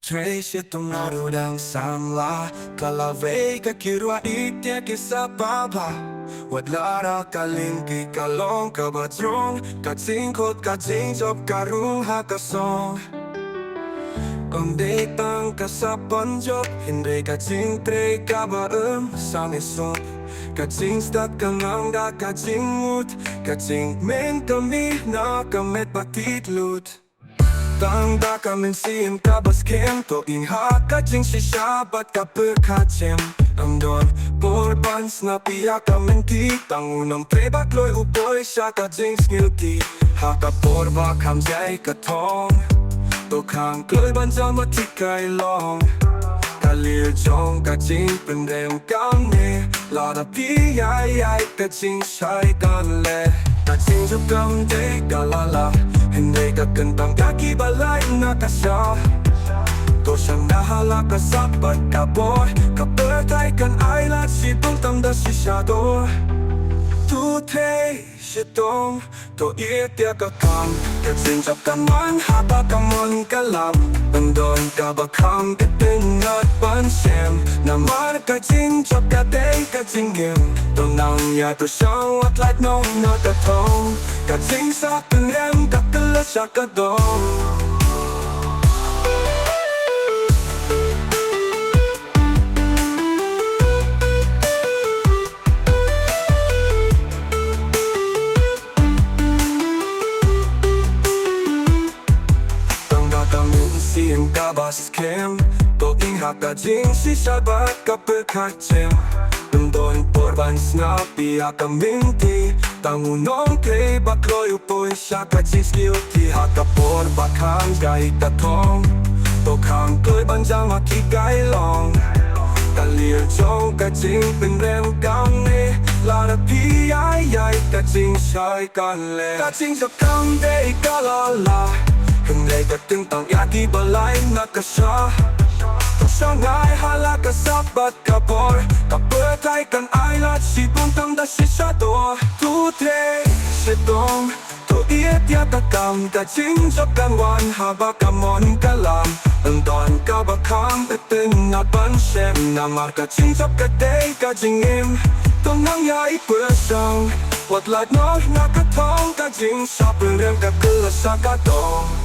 Trei Shitom naru đang samla Kalave ka kirwa itia kisapapa Wadlara kalinki kalong kabatrong Katsingkot katsingchop karung hakasong Kondek tang kasapanjop Hindi katsing trei kabaem sangisop Katsing stat kanangda katsing mut Katsing men kami na kamet patitlut Tangda kami siyem kabaskem To inha kajing sisyabat kapagkacem Amdon porbans na piya kamenti Tangunang trebakloy upoy siya kajing skilti Haka porba kamjay katong To kang kloy banjang matikay long Kalir jong kajing pendem kami Lada piyay kajing siyay kanle Kajing jub kamday kalala Hindi ka kantang kakibalay na kasya To siyang nahala ka sa pagkaboy Kapatay kan ay lahat sitong tamda sisyado Tu Trei Shitom To itia ka kam Katsinsap ka man haba ka man kalam Bandon ka bakang katingat pansem Naman katsinsap ka day katsinggim To nang yato siyang watlight nong natatong Katsing sa kanem kakala siya kadong Siyem kabaskem To inha kajing sisabat kapagkacem Tundon porbans na piya kaminti Tangunong Trei bakloy upoy siya kajing skilti Haka porba kang gay tatong To kang kloy banjang makikay long Kalir jong kajing pinrem kami Lada piyay kajing siyay kanle Kajing sa kang day kalala Hindi ka tintang yaki balay na kasya To siyang ay halaka sa batkapor Kapatay kan ay lahat sibong tamda sisyado Tu Trei Shitom To ietya kakam Kajing jok kanwan haba kamon kalam Andon ka bakang itin at pansem Namar kajing jok kaday kajingim To nang yai pwesang What light no nakatong Kajing sa pinrem kakala sa katong